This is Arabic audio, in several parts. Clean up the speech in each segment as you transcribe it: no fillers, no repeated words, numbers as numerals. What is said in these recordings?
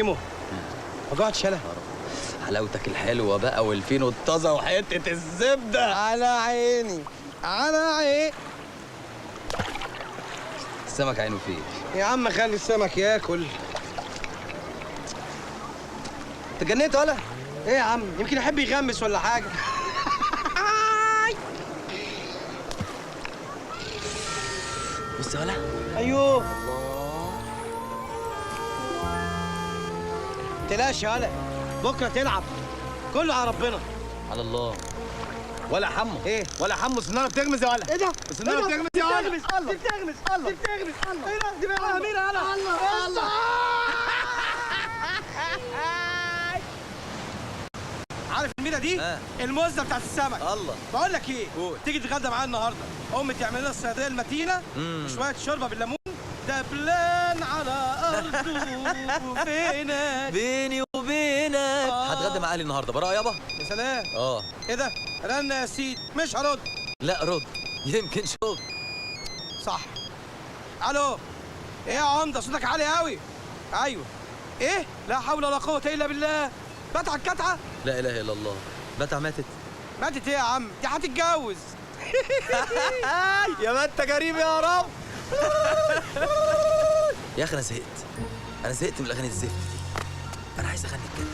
كيمو ما جوعتش يالا؟ حلاوتك الحلوه بقى والفين والطازه وحته الزبده. على عيني على عيني. السمك عينه فيه. يا عم خلي السمك ياكل. انت جنيت ولا ايه يا عم؟ يمكن يحب يغمس ولا حاجه. بص يا ولا. ايوه تلاش يا ولا، بكره تلعب كله على ربنا. على الله. ولا حمو ايه؟ ولا حمو السناره بتغمز يا ولا. ايه ده؟ السناره بتغمز يا ولا. بتغمز الله بتغمز الله بتغمز الله. ايه ده؟ دي بقى اميره يلا الله الله. عارف الميره دي؟ الموزه بتاعت السمك. الله. بقول لك ايه؟ قول. تيجي تتغدى معايا النهارده. امي تعمل لنا الصياديه المتينه وشويه شوربه بالليمون. دبلان على ارضه فينك بيني وبينك. هتغدى مع اهلي النهارده براءه يابا. يا سلام. ايه ده؟ رن يا سيدي. مش هرد. لا رد، يمكن شغل. صح. الو. ايه يا عمده صوتك عالي قوي. ايوه. ايه؟ لا حول ولا قوه الا بالله. بتعه الكتعه. لا اله الا الله. بتع ماتت. ماتت ايه يا عم؟ دي هتتجوز. يا ما انت كريم يا رب. يا اخي انا زهقت. انا زهقت من الاغاني الزفت دي. انا عايز اغني بجد.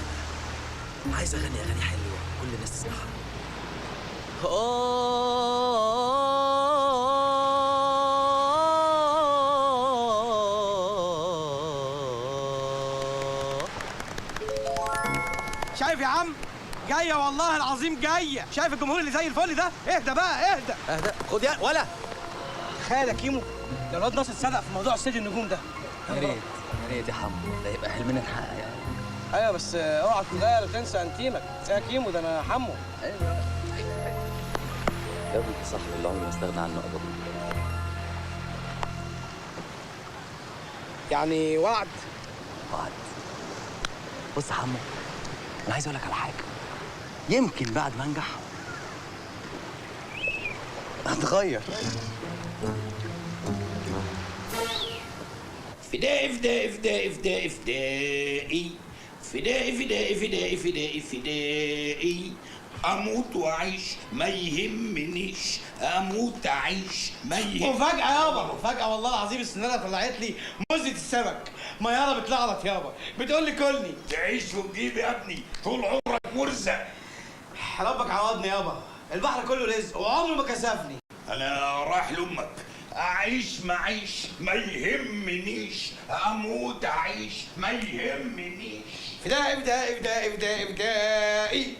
عايز اغني اغاني حلوه كل الناس تسمعها. شايف يا عم؟ جايه والله العظيم جايه. شايف الجمهور اللي زي الفل ده؟ اهدى بقى اهدى. اهدى. خد يا ولا. تخيل يا كيمو لو الواد ناصر صدق في موضوع استديو النجوم ده. يا ريت يا ريت يا حمو، ده يبقى حلمنا نحقق يعني. ايوه بس اوعى تغير وتنسى انتيمك. يا كيمو ده انا حمو. ايوه يا ابني صاحبي اللي عمري ما استغنى عنه ابدا. يعني وعد. وعد. بص يا حمو، انا عايز اقول لك على حاجه. يمكن بعد ما انجح هتغير. فدائي فدائي فدائي فدائي فدائي فدائي فدائي فدائي فدائي فدائي اموت واعيش ما يهمنيش، اموت اعيش ما يهمنيش. وفجأة يابا وفجأة والله العظيم السنارة طلعت لي موزة السمك. ميارة بتلعلط يابا بتقول لي كلني. تعيش وتجيب يا ابني طول عمرك مرزق. ربك عوضني يابا. البحر كله رزق وعمره ما كسفني. انا رايح لامك. اعيش ما اعيش ما يهمنيش، اموت اعيش ما يهمنيش. فدائي فدائي فدائي فدائي فدائي.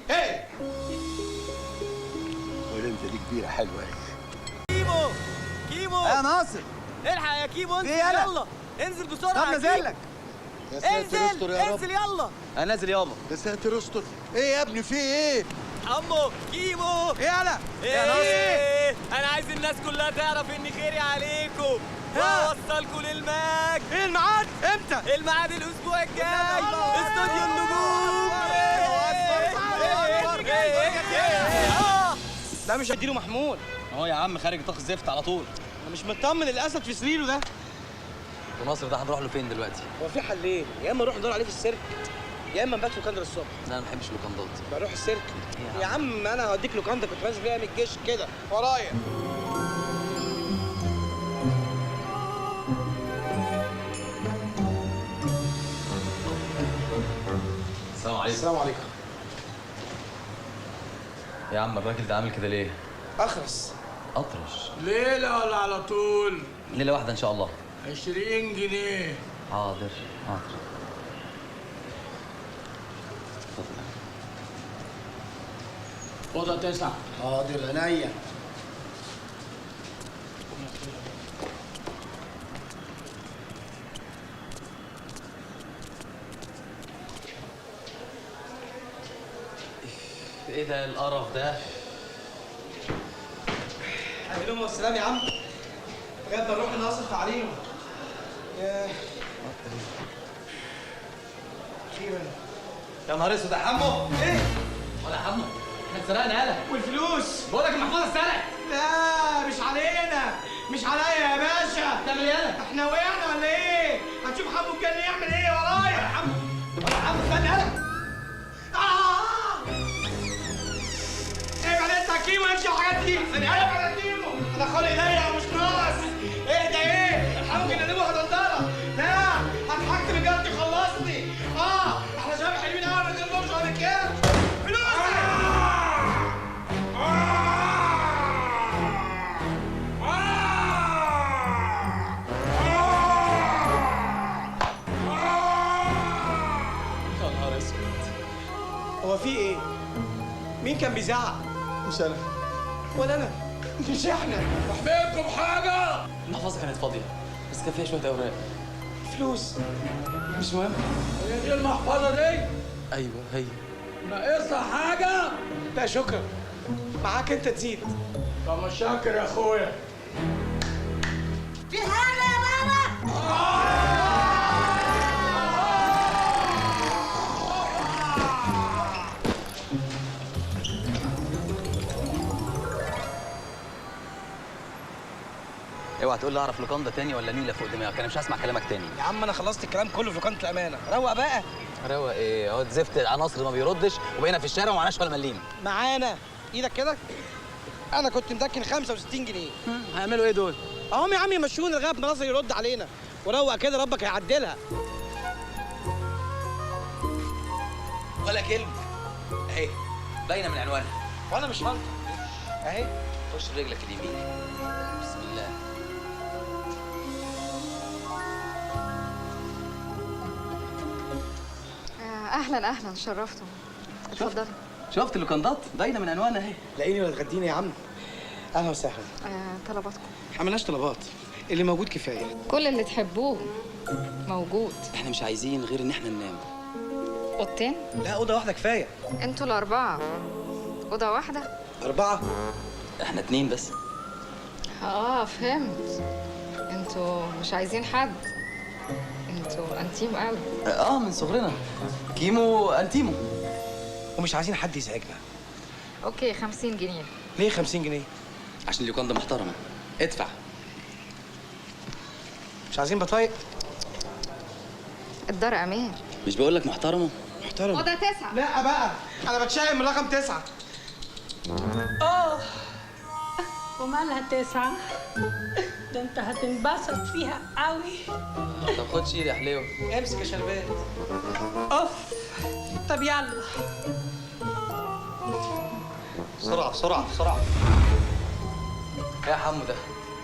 هي انت دي كبيره حلوه اهي. كيمو كيمو يا ناصر الحق يا كيمو انزل يلا. يلا انزل بسرعه. طب نازل لك. يا ساتر استر يا رب. انزل يلا. انا نازل يابا. يا ساتر استر. ايه يا ابني في ايه؟ عمو كيمو ايه يالا؟ يا ناصر انا عايز الناس كلها تعرف اني خيري عليكم واوصلكم للمجد. ايه الميعاد؟ امتى؟ الميعاد الاسبوع الجاي استوديو النجوم. ده مش هديله محمول. اهو يا عم خارج طاق الزفت على طول. انا مش مطمن للاسف في سريره ده. وناصر ده هنروح له فين دلوقتي؟ هو في حلين، يا اما نروح ندور عليه في السيرك يا اما نبات لوكاندا الصبح. لا انا ما بحبش اللوكندات. بروح السيرك. يا عم انا هوديك لوكاندا كنت نازل فيها من الجيش كده ورايا. السلام عليكم. السلام عليكم. يا عم الراجل ده عامل كده ليه؟ اخرس. اطرش. ليلة ولا على طول؟ ليله واحده ان شاء الله. 20 جنيه. حاضر حاضر. أوضة 9. حاضر عينيا. ايه ده القرف ده؟ اهلهم والسلام يا عم. بجد نروح نصرف عليهم. ياه. اخيرا. يا نهار اسود يا حمو. ايه؟ ولا حمو احنا اتسرقنا يالا. والفلوس؟ بقول لك المحفظه اتسرقت. لا مش علينا. مش عليا يا باشا. تعمل يالا. احنا وقعنا ولا ايه؟ هتشوف حمو الجن يعمل ايه ورايا. يا حمو دي بني ادم على دينه. انا خالق ضيق مش ناقص. ايه ده ايه؟ الحمد لله نبوها دندره. لا هتحكم بجد خلصني. احنا شباب حلوين قوي ما نقدرش على كده. فلوسي. يا نهار اسود. هو في ايه؟ مين كان بيزعق؟ مش انا. ولا انا. مش احنا. احبكم حاجة. المحفظه كانت فاضيه بس كان فيها شويه اوراق. فلوس. مش مهم. هي دي المحفظة دي؟ ايوه هي. ناقصها حاجة؟ لا شكرا. معاك انت تزيد. طب متشكر يا اخويا. في حاجة يا بابا؟ اوعى تقول لي اعرف لوكاندا تاني ولا نيله فوق دماغك، انا مش هسمع كلامك تاني. يا عم انا خلصت الكلام كله في لوكانة الامانه. روق بقى. روق ايه؟ اهو زفت العناصر ما بيردش وبقينا في الشارع ومعناش ولا مليم. معانا ايدك كده. انا كنت مدكن 65 جنيه. هيعملوا ايه دول؟ اهم يا عم يمشونا لغايه ما ناصر يرد علينا. وروق كده ربك هيعدلها. ولا كلمه. اهي باينه من عنوانها. وانا مش منطق. اهي. خش برجلك اليمين. بسم الله. اهلا اهلا شرفتم. اتفضلي. شفت اللوكاندات؟ باينه من عنوانها اهي. لاقيني ولا تغديني يا عم. اهلا وسهلا. طلباتكم. احنا مالناش طلبات. اللي موجود كفايه. كل اللي تحبوه موجود. احنا مش عايزين غير ان احنا ننام. اوضتين؟ لا اوضه واحده كفايه. انتوا الاربعه اوضه واحده؟ 4. احنا 2 بس. فهمت. انتوا مش عايزين حد. انتوا انتيم قوي. من صغرنا. كيمو انتيمو. ومش عايزين حد يزعجنا. اوكي 50 جنيه. ليه 50 جنيه؟ عشان اللوكاندا محترمه. ادفع. مش عايزين بطايق. الدار امان. مش بقول لك محترمه؟ محترم. اوضه 9. لا بقى انا بتشائم من رقم 9. ومالها 9؟ ده انت هتنبسط فيها قوي. طب خد شيل يا حليو. امسك يا شربات. اوف. طب يلا. بسرعه بسرعه بسرعه. ايه يا حمو ده؟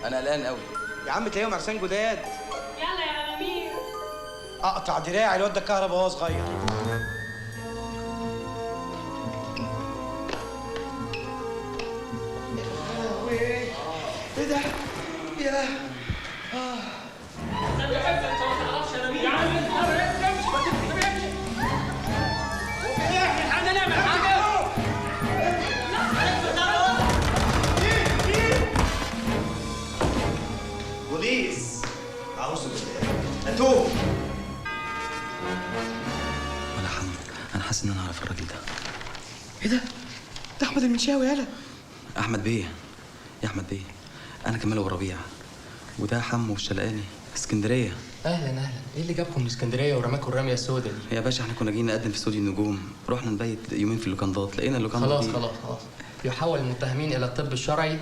انا قلقان قوي. يا عم تلاقيهم عرسان جداد. يلا يا امير. اقطع دراعي الواد ده كهربا وهو صغير. ايه ده؟ يا بوليس. اعوذ بالله. اتوب. ولا حمو، انا حاسس ان انا اعرف الراجل ده. ايه ده؟ ده احمد المنشاوي يالا. احمد بيه. يا احمد بيه، انا كمال ابو ربيع وده حمو الشلقاني اسكندريه. اهلا اهلا. ايه اللي جابكم من اسكندريه ورماكم الرميه السوداء دي؟ يا باشا احنا كنا جايين نقدم في استوديو النجوم، رحنا نبيت يومين في اللوكاندات، لقينا اللوكاندا خلاص دي. خلاص خلاص. يحول المتهمين الى الطب الشرعي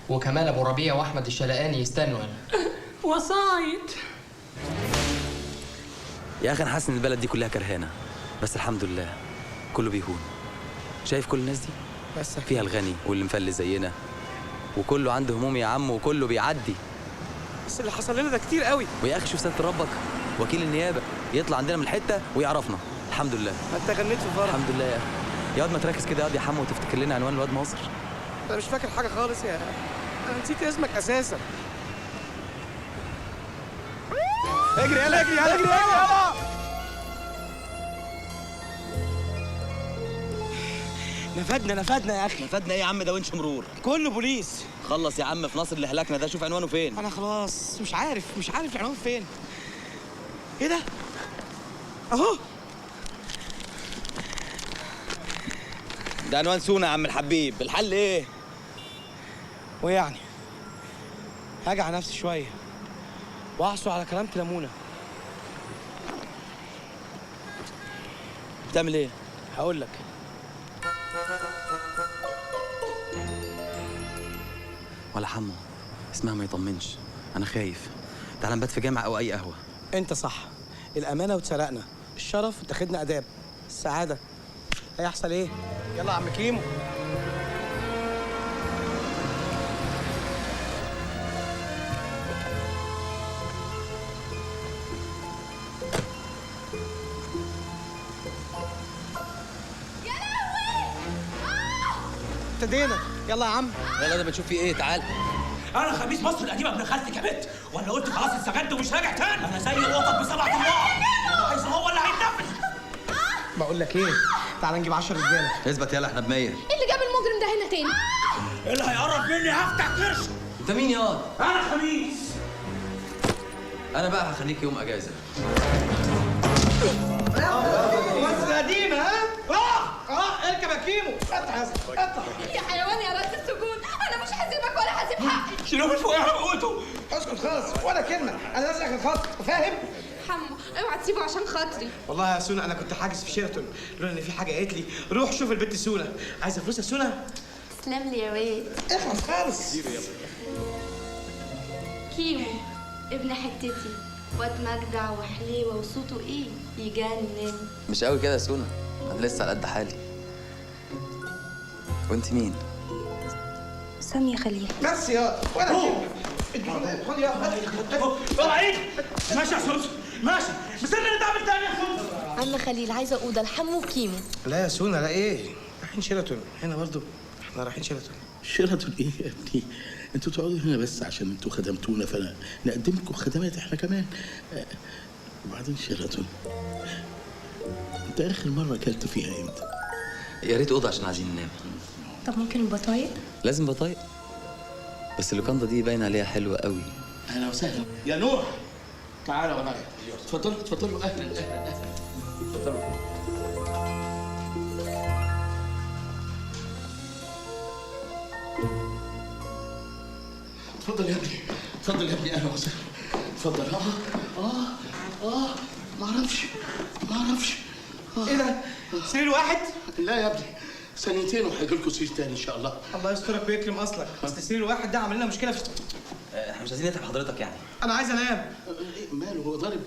وكمال ابو ربيع واحمد الشلقاني يستنوا هنا. وصايد. يا اخي انا حاسس ان البلد دي كلها كرهانه، بس الحمد لله كله بيهون. شايف كل الناس دي؟ بس فيها الغني واللي مفلس زينا، وكله عنده هموم يا عم، وكله بيعدي. بس اللي حصل لنا ده كتير قوي. ويا اخي شوف ستر ربك، وكيل النيابه يطلع عندنا من الحته ويعرفنا. الحمد لله. انت غنيت في الفرح. الحمد لله يا اخي. يا واد ما تركز كده يا واد يا حمو وتفتكر لنا عنوان الواد ناصر. انا مش فاكر حاجه خالص يا. انا نسيت اسمك اساسا. اجري يلا اجري يلا اجري يلا. نفدنا يا اخي. نفدنا ايه يا عم؟ ده ونش مرور. كله بوليس. خلص يا عم في ناصر اللي هلكنا ده، شوف عنوانه فين. انا خلاص مش عارف العنوان فين. ايه ده؟ اهو. ده عنوان سونا يا عم الحبيب. الحل ايه؟ ويعني هاجي على نفسي شويه واحصل على كلام لمونه. بتعمل ايه؟ هقول لك. ولا حمو، اسمها ما يطمنش. انا خايف. تعال نبات في جامع او اي قهوه. انت صح، الامانه واتسرقنا، الشرف وتاخدنا اداب، السعاده هيحصل ايه؟ يلا يا عم كيمو. ابتدينا، يلا يا عم. يلا ده بنشوف فيه ايه. تعال. انا خميس مصر القديمه ابن خالتك يا بنت، ولا قلت خلاص اتسجنت ومش راجع تاني؟ انا زي القطط ب7 طلاب، عايز هو اللي هيتنفذ. بقول لك ايه، تعال نجيب 10 رجاله. اثبت يلا، احنا بمية. ايه اللي جاب المجرم ده هنا تاني؟ اللي هيقرب مني هفتح كرش. انت مين ياض؟ انا خميس. انا بقى هخليك يوم اجازه. مصر قديمه ها؟ اركب يا كيمو. اطلع يا اسطى، اطلع. يا حيوان يا رئيس السجون، انا مش هسيبك ولا هسيب حقي. شيلوه من فوقها بقوته. اسكت خالص، ولا كلمه، انا لازق في الخط، فاهم؟ حمو اوعى تسيبه عشان خاطري. والله يا سونا انا كنت حاجز في شيراتون، لولا ان في حاجه قالت لي روح شوف البنت سونا. عايزه فلوس يا سونا؟ تسلم لي يا واد. اخلص خالص. كيمو ابن حتتي، واد مجدع وحليوه وصوته ايه يجنن. مش قوي كده يا سونا، انا لسه على قد حالي. وانت مين؟ سامية خليل. بس يا ولا كلمه. خد يا اوعى ايدك. ماشي يا سوسو ماشي، مستني اللي تعمل تاني يا سوسو. عم خليل عايزه اوضه لحمو وكيمو. لا يا سونا، لا ايه، رايحين شيراتون هنا برضو، احنا رايحين شيراتون. شيراتون ايه يا ابني؟ انتوا تقعدوا هنا بس عشان انتوا خدمتونا، فانا نقدم لكم خدمات احنا كمان. وبعدين شيراتون، انت اخر مره اكلت فيها امتى؟ يا ريت اوضه عشان عايزين ننام. طب ممكن البطايق؟ لازم بطايق، بس اللوكاندا دي باين عليها حلوه قوي. اهلا وسهلا يا نوح، تعالى ورايا. اتفضلوا اتفضلوا، اهلا اهلا اهلا. اتفضلوا. اتفضل يا ابني، اتفضل يا ابني، اهلا وسهلا. اتفضل. ما اعرفش. ايه ده؟ سرير واحد؟ لا يا ابني، ثانيتين وهيجي لكم سرير تاني ان شاء الله. الله يسترك ويكرم اصلك، اصل السرير الواحد ده عمل لنا مشكله في احنا مش عايزين نتعب حضرتك يعني. انا عايز انام. ماله هو ضارب؟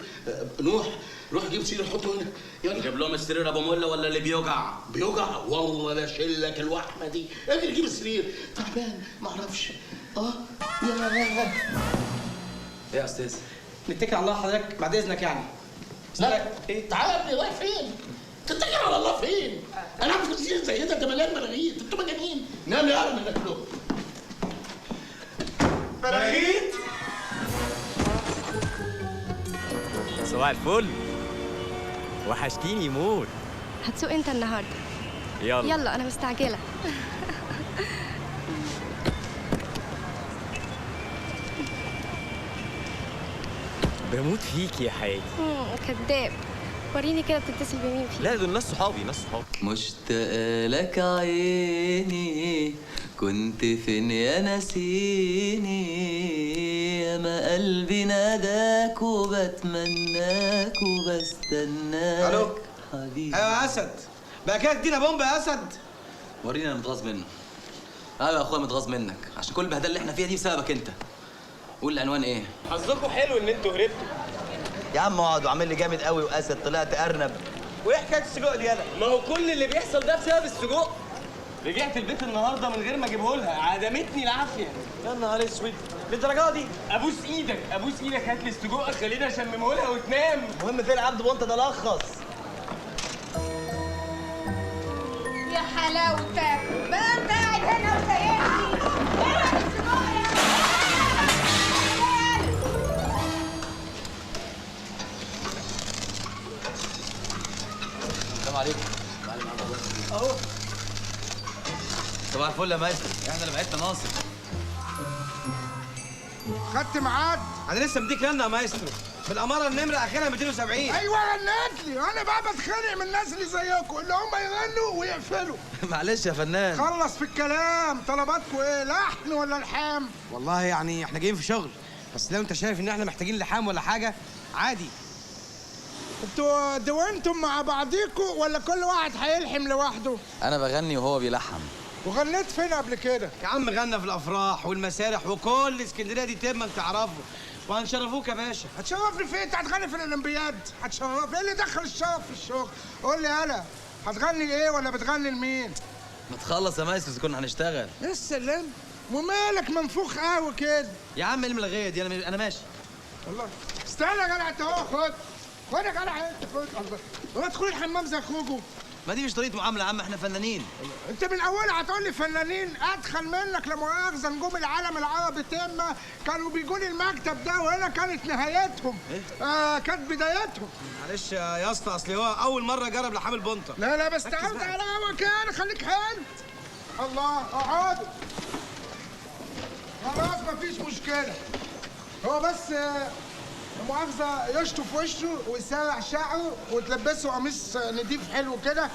نوح روح جيب سرير حطه هنا. يلا جيب لهم السرير ابو مله ولا اللي بيوجع؟ بيوجع والله لا شلك الوحمه دي. اجري جيب السرير، تعبان ما اعرفش. يا ايه يا استاذ؟ نتكل على الله حضرتك بعد اذنك يعني. لا ايه؟ تعالى يا ابني، رايح فين؟ تتكل على الله فين؟ انا عارف كتير زي ده مليان ملاغيت، انتوا مجانين. نام يا ارمي ناكله. ملاغيت؟ صباح الفل، وحشتيني موت. هتسوق انت النهارده؟ يلا انا مستعجله. بموت فيك يا حياتي. كداب. وريني كده بتتصل بمين فيه. لا دول ناس صحابي، ناس صحابي. مشتاقة لك عيني، كنت فين يا ناسيني، يا ما قلبي ناداك وبتمناك وبستناك. الو حبيبي. ايوه يا اسد، بقى كده ادينا بومب يا اسد. ورينا انا متغاظ منه. ايوه يا اخويا متغاظ منك، عشان كل البهدله اللي احنا فيها دي بسببك انت. قول العنوان ايه؟ حظكم حلو ان انتوا هربتوا. يا عم اقعد وعامل لي جامد قوي واسد طلعت ارنب. وايه حكايه السجق دي يالا؟ ما هو كل اللي بيحصل ده بسبب السجق. رجعت البيت النهارده من غير ما اجيبه لها، عدمتني العافيه. يا نهار اسود، للدرجه دي؟ ابوس ايدك ابوس ايدك، هات لي السجق خليني اشممه لها وتنام. المهم فين عبد وانت ده لخص. يا حلاوتك، بقى انت قاعد هنا وسايبني. ايه السجق يا السلام عليكم. اهو صباح الفل يا مايسترو، احنا اللي بعتنا ناصر. خدت ميعاد؟ انا لسه مديك لنا يا مايسترو، بالاماره النمره اخرها 270. ايوه غنت لي، وانا بقى بتخانق من الناس اللي زيكم اللي هم يغنوا ويقفلوا. معلش يا فنان. خلص في الكلام، طلباتكم ايه؟ لحن ولا لحام؟ والله يعني احنا جايين في شغل، بس لو انت شايف ان احنا محتاجين لحام ولا حاجه عادي. انتوا دونتم مع بعضيكوا ولا كل واحد هيلحم لوحده؟ انا بغني وهو بيلحم. وغنيت فين قبل كده؟ يا عم غنى في الافراح والمسارح وكل اسكندريه دي تمك تعرفه، وهنشرفوك يا باشا. هتشرفني فين؟ انت هتغني في الاولمبياد؟ هتشرفني؟ ايه اللي دخل الشرف في الشغل؟ قول لي يالا هتغني لايه ولا بتغني لمين؟ ما تخلص يا مايسترز كنا هنشتغل. ايه السلام؟ ومالك منفوخ قهوه كده؟ يا عم ايه الملغيه دي؟ انا ماشي. والله استنى يا جدع انت اهو. خد يا جدع انت خد. الله هو ادخل الحمام زي اخوكوا. ما دي مش طريقه معامله يا عم، احنا فنانين. انت من اولها هتقول لي فنانين؟ ادخل منك لا مؤاخذه. نجوم العالم العربي تامه كانوا بيجوا لي المكتب ده، وهنا كانت نهايتهم. كانت بدايتهم. معلش يا اسطى، اصل هو اول مره جرب لحام البنطه. لا بس تعالى على مكان، خليك حلو. الله اقعدوا. خلاص مفيش مشكله. هو بس مؤاخذة يشطف وشه ويسرح شعره وتلبسه قميص نضيف حلو كده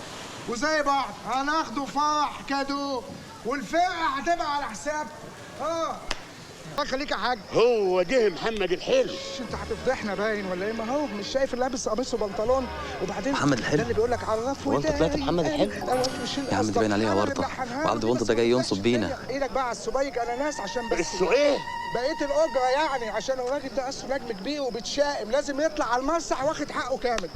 وزي بعض. هناخده فرح كادو والفرقة هتبقى على حسابكم. خليك يا حاج. هو ده محمد الحلو. انت هتفضحنا باين ولا ايه؟ ما هو مش شايف لابس قميص وبنطلون وبعدين محمد الحلو ده اللي بيقول لك عرف. هو انت طلعت محمد الحلو؟ يا عم ده باين عليها ورطه، وعبد بنطه ده جاي ينصب بينا. ايدك بقى على السبيك اناناس عشان بس ايه؟ بقيت الاجره يعني، عشان الراجل ده اصله نجم كبير وبتشائم، لازم يطلع على المسرح واخد حقه كامل.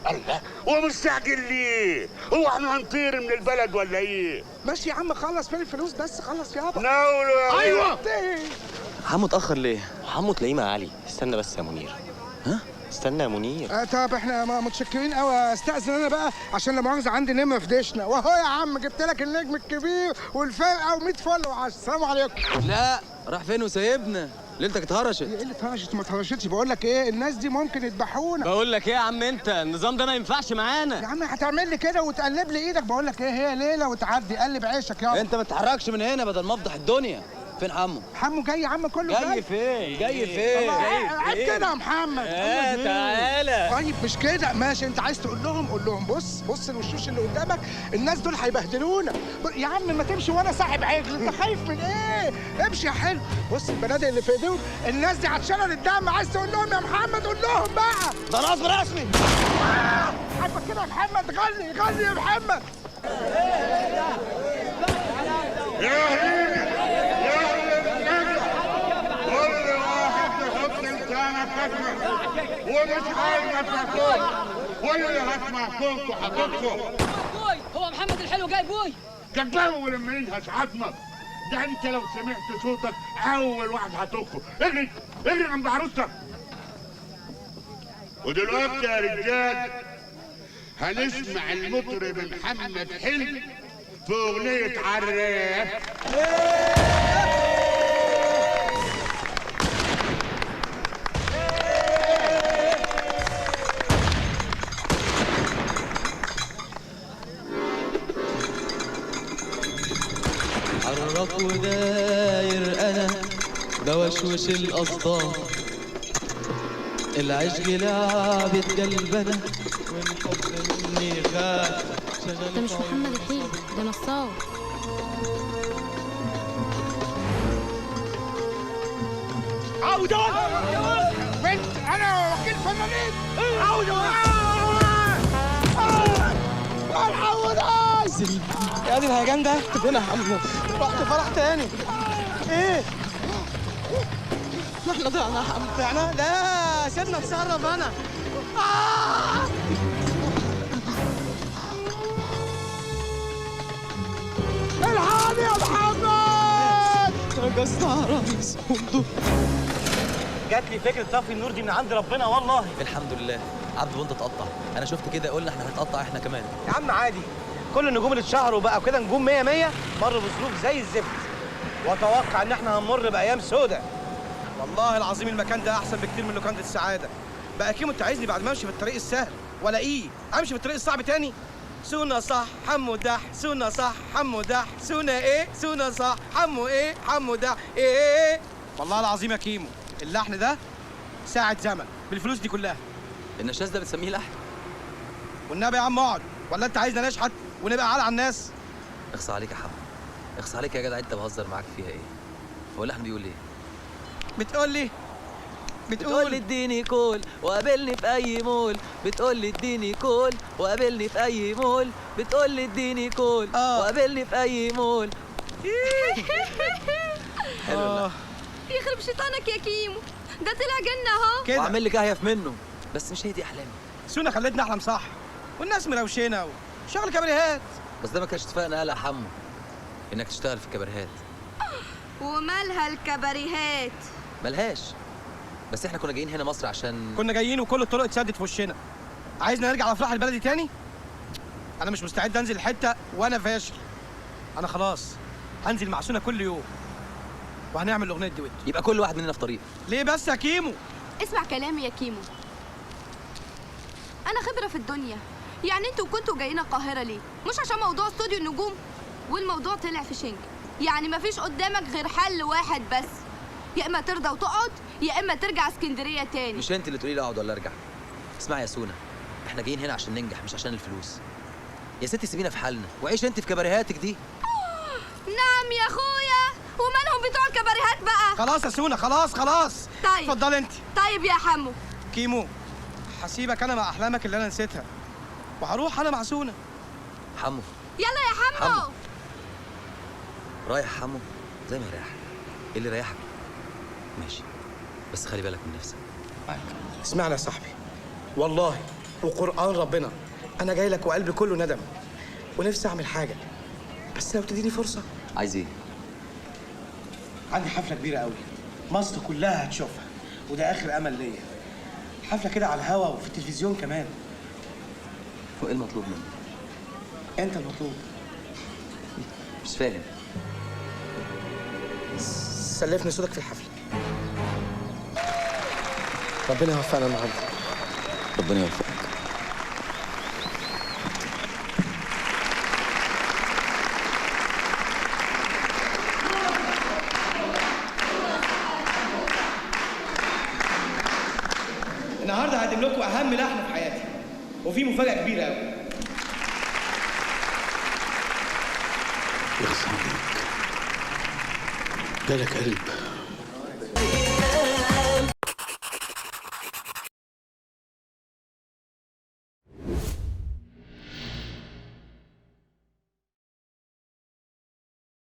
الله هو مستعجل ليه؟ هو احنا هنطير من البلد ولا ايه؟ ماشي يا عم خلص فين الفلوس بس، خلص يابا. ناولوا يا ايوه. حمو اتاخر ليه؟ حمو تلاقيه مع علي. استنى بس يا منير. ها؟ استنى يا منير. طب احنا متشكرين قوي. استاذن انا بقى عشان لا مؤاخذه عندي نمره في دشنا، واهو يا عم جبت لك النجم الكبير والفرقه و100 فل و10. السلام عليكم. لا راح فين وسايبنا؟ ليلتك اتهرشت. ايه اللي اتهرشت؟ ما اتهرشتش. بقول لك ايه، الناس دي ممكن يذبحونا. بقول لك ايه يا عم، انت النظام ده ما ينفعش معانا. يا عم هتعمل لي كده وتقلب لي ايدك؟ بقول لك ايه، هي ليله وتعدي. قلب عيشك يابا. انت ما تتحركش من هنا بدل ما افضح الدنيا. فين حمو؟ حمو جاي يا عم، كله جاي فين؟ جاي فين؟ عيب كده يا محمد. تعالى. طيب مش كده ماشي. انت عايز تقول لهم قول لهم. بص الوشوش اللي قدامك، الناس دول هيبهدلونا. يا عم ما تمشي وانا صاحب عجل، انت خايف من ايه؟ امشي يا حلو. بص البنادق اللي في ايديهم، الناس دي هتشرر الدم. عايز تقول لهم يا محمد قول لهم بقى. ده نصب رسمي. عاجبك كده يا محمد؟ غني يا محمد. ومش عايز افهمكم واللي هسمع صوتكم حقكم. بوي هو محمد الحلو جاي بوي. كدبوا لما ينهش عظمك. ده انت لو سمعت صوتك اول واحد هتخرج. اجري عند عروستك. ودلوقتي يا رجال هنسمع المطرب محمد حلو في اغنيه عراف. حرك وداير انا بوشوش الاصدار، العشق لعبت قلبنا والحب مني غاب. ده مش محمد الحلو، ده نصاب. عودة بنت انا وكيل فنانين. عودة يا دي الهيجان ده. فين يا حمو؟ رحت فرح تاني. ايه؟ احنا ضيعنا يا حمو. ضيعنا؟ لا سيبنا نتصرف انا. الحقني يا محمد. رقصت على رئيس جات لي فكره طفي النور دي من عند ربنا والله. الحمد لله. عبد بنطه اتقطع. انا شفت كده قلنا احنا هنتقطع احنا كمان. يا عم عادي، كل النجوم اللي اتشهروا بقى وكده نجوم 100 100 مروا بظروف زي الزفت، واتوقع ان احنا هنمر بايام سودة. والله العظيم المكان ده احسن بكتير من لوكاندا السعاده. بقى كيمو انت عايزني بعد ما امشي في الطريق السهل ولا ايه؟ امشي في الطريق الصعب تاني؟ سونا صح حمو دح، سونا صح حمو دح، سونا ايه؟ سونا صح حمو ايه؟ حمو دح ايه؟ والله العظيم يا كيمو اللحن ده ساعة زمن بالفلوس دي كلها. النشاز ده بتسميه لحن؟ والنبي يا عم اقعد، ولا انت عايزنا نشحت ونبقى عالة على الناس؟ اخصى عليك يا حمو، اخصى عليك يا جدع. انت بهزر معاك فيها ايه؟ هو اللحن بيقول ايه؟ بتقول لي بتقول اديني كول وقابلني في اي مول، بتقول لي اديني كول وقابلني في اي مول، بتقول لي اديني كول وقابلني في اي مول. حلو. يخرب شيطانك يا كيمو، ده طلع جنة اهو كده وعامل لي كهيف منه، بس مش هي دي احلامي. سونا خلتني احلم صح، والناس مروشينه وشغل كباريهات. بس ده ما كانش اتفقنا يا حمو انك تشتغل في الكباريهات. ومالها الكباريهات؟ ملهاش، بس احنا كنا جايين هنا مصر عشان كنا جايين وكل الطرق اتسدت في وشنا. عايزنا نرجع افراح البلدي تاني؟ انا مش مستعد انزل حته وانا فاشل. انا خلاص هنزل مع سونا كل يوم وهنعمل اغنيه دويت. يبقى كل واحد مننا في طريق. ليه بس يا كيمو؟ اسمع كلامي يا كيمو، انا خبره في الدنيا. يعني انتوا كنتوا جايين القاهره ليه؟ مش عشان موضوع استوديو النجوم؟ والموضوع طلع في شنك. يعني مفيش قدامك غير حل واحد بس، يا اما ترضى وتقعد يا اما ترجع اسكندريه تاني. مش انت اللي تقولي لي اقعد ولا ارجع. اسمعي يا سونا، احنا جايين هنا عشان ننجح مش عشان الفلوس. يا ستي سيبينا في حالنا وعيش انت في كباريهاتك دي. نعم يا اخويا، ومالهم بتوع الكباريهات بقى؟ خلاص يا سونا، خلاص. طيب اتفضلي انت. طيب يا حمو. كيمو، هسيبك انا مع احلامك اللي انا نسيتها وهروح انا مع سونا. حمو يلا يا حمو. رايح حمو زي ما يريحك. ايه اللي يريحك ماشي، بس خلي بالك من نفسك. اسمعني يا صاحبي، والله وقرآن ربنا انا جاي لك وقلبي كله ندم ونفسي اعمل حاجه، بس لو تديني فرصه. عايز ايه؟ عندي حفله كبيره قوي مصر كلها هتشوفها، وده اخر امل ليا. حفله كده على الهوا وفي التلفزيون كمان. وايه المطلوب منك؟ انت المطلوب. مش فاهم. سلفني صوتك في الحفله. ربنا يوفقنا النهارده. ربنا يوفقك. النهارده هقدم لكم اهم لحن في حياتي، وفي مفاجاه كبيره قوي. يخص عليك، جالك قلب